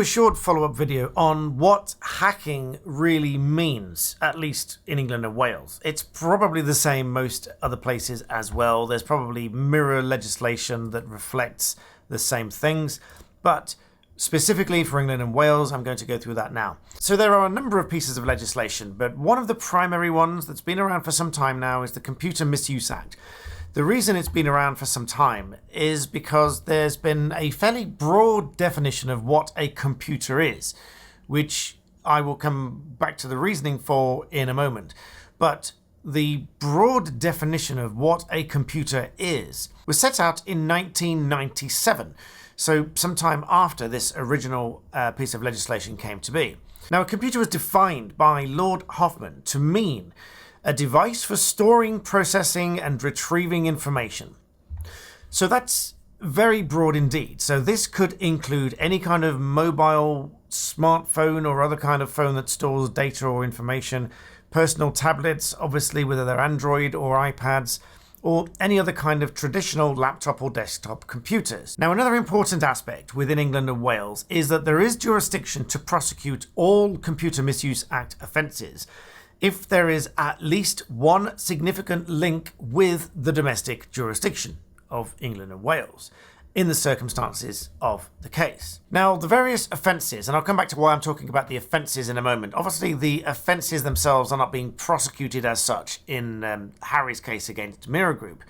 A short follow-up video on what hacking really means, at least in England and Wales. It's probably the same most other places as well. There's probably mirror legislation that reflects the same things, but specifically for England and Wales, I'm going to go through that now. So there are a number of pieces of legislation, but one of the primary ones that's been around for some time now is the Computer Misuse Act. The reason it's been around for some time is because there's been a fairly broad definition of what a computer is, which I will come back to the reasoning for in a moment. But the broad definition of what a computer is was set out in 1997, so sometime after this original piece of legislation came to be. Now, a computer was defined by Lord Hoffman to mean a device for storing, processing, and retrieving information. So that's very broad indeed. So this could include any kind of mobile, smartphone, or other kind of phone that stores data or information, personal tablets, obviously whether they're Android or iPads, or any other kind of traditional laptop or desktop computers. Now, another important aspect within England and Wales is that there is jurisdiction to prosecute all Computer Misuse Act offences if there is at least one significant link with the domestic jurisdiction of England and Wales in the circumstances of the case. Now, the various offences, and I'll come back to why I'm talking about the offences in a moment. Obviously, the offences themselves are not being prosecuted as such in Harry's case against Mirror Group,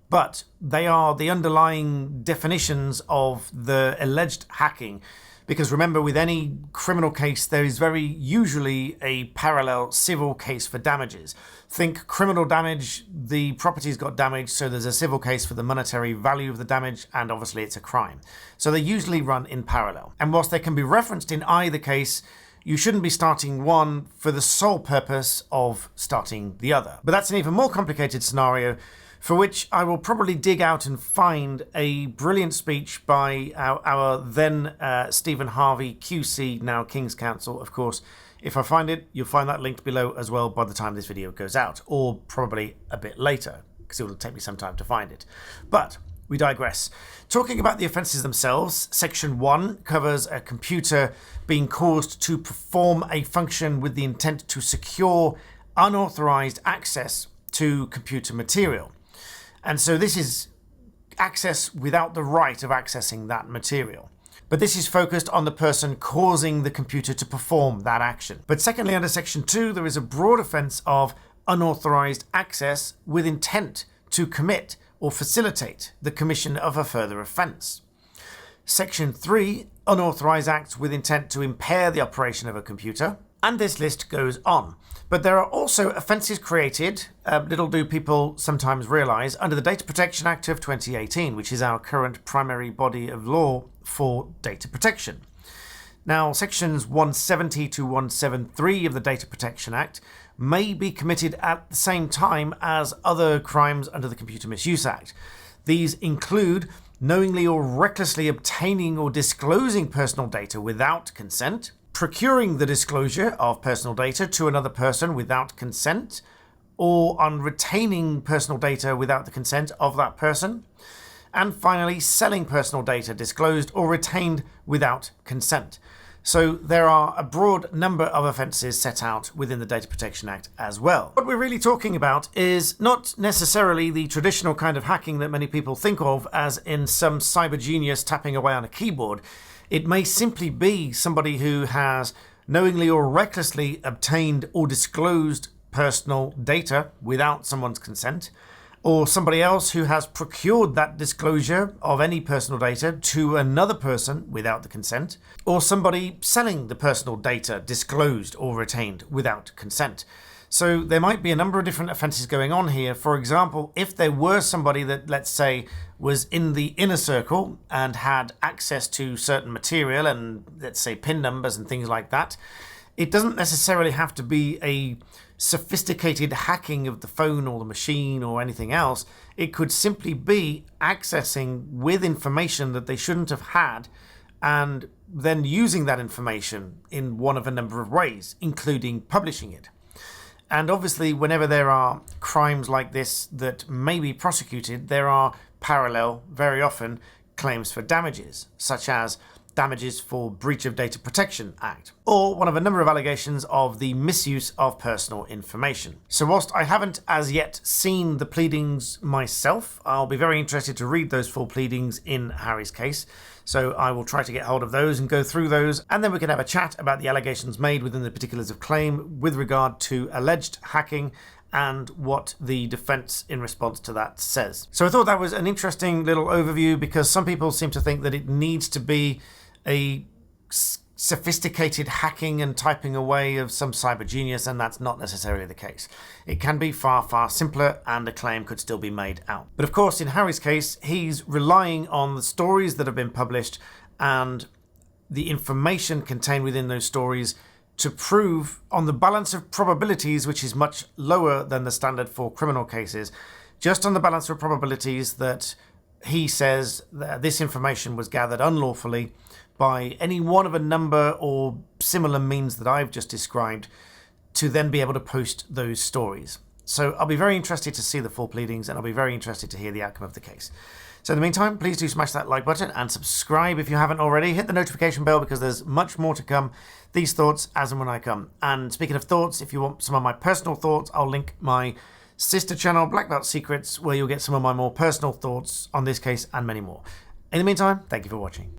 but they are the underlying definitions of the alleged hacking. Because remember, with any criminal case, there is very usually a parallel civil case for damages. Think criminal damage, the properties got damaged, so there's a civil case for the monetary value of the damage, and obviously it's a crime. So they usually run in parallel. And whilst they can be referenced in either case, you shouldn't be starting one for the sole purpose of starting the other. But that's an even more complicated scenario, for which I will probably dig out and find a brilliant speech by our then Stephen Harvey, QC, now King's Counsel, of course. If I find it, you'll find that linked below as well by the time this video goes out, or probably a bit later, because it will take me some time to find it. But we digress. Talking about the offences themselves, Section 1 covers a computer being caused to perform a function with the intent to secure unauthorised access to computer material. And so this is access without the right of accessing that material. But this is focused on the person causing the computer to perform that action. But secondly, under Section 2, there is a broad offence of unauthorised access with intent to commit or facilitate the commission of a further offence. Section 3, unauthorised acts with intent to impair the operation of a computer. And this list goes on. But there are also offences created, little do people sometimes realise, under the Data Protection Act of 2018, which is our current primary body of law for data protection. Now, sections 170 to 173 of the Data Protection Act may be committed at the same time as other crimes under the Computer Misuse Act. These include knowingly or recklessly obtaining or disclosing personal data without consent, procuring the disclosure of personal data to another person without consent, or on retaining personal data without the consent of that person, and finally, selling personal data disclosed or retained without consent. So there are a broad number of offences set out within the Data Protection Act as well. What we're really talking about is not necessarily the traditional kind of hacking that many people think of as in some cyber genius tapping away on a keyboard. It may simply be somebody who has knowingly or recklessly obtained or disclosed personal data without someone's consent, or somebody else who has procured that disclosure of any personal data to another person without the consent, or somebody selling the personal data disclosed or retained without consent. So there might be a number of different offences going on here. For example, if there were somebody that, let's say, was in the inner circle and had access to certain material and, let's say, PIN numbers and things like that, it doesn't necessarily have to be a sophisticated hacking of the phone or the machine or anything else. It could simply be accessing with information that they shouldn't have had and then using that information in one of a number of ways, including publishing it. And obviously, whenever there are crimes like this that may be prosecuted, there are parallel, very often, claims for damages, such as damages for breach of Data Protection Act, or one of a number of allegations of the misuse of personal information. So whilst I haven't as yet seen the pleadings myself, I'll be very interested to read those full pleadings in Harry's case. So I will try to get hold of those and go through those, and then we can have a chat about the allegations made within the particulars of claim with regard to alleged hacking and what the defense in response to that says. So I thought that was an interesting little overview, because some people seem to think that it needs to be a sophisticated hacking and typing away of some cyber genius, and that's not necessarily the case. It can be far, far simpler, and a claim could still be made out. But of course, in Harry's case, he's relying on the stories that have been published and the information contained within those stories to prove, on the balance of probabilities, which is much lower than the standard for criminal cases, just on the balance of probabilities, that he says that this information was gathered unlawfully by any one of a number or similar means that I've just described, to then be able to post those stories. So I'll be very interested to see the full pleadings, and I'll be very interested to hear the outcome of the case. So in the meantime, please do smash that like button and subscribe if you haven't already. Hit the notification bell, because there's much more to come. These thoughts as and when I come. And speaking of thoughts, if you want some of my personal thoughts, I'll link my sister channel, Black Belt Secrets, where you'll get some of my more personal thoughts on this case and many more. In the meantime, thank you for watching.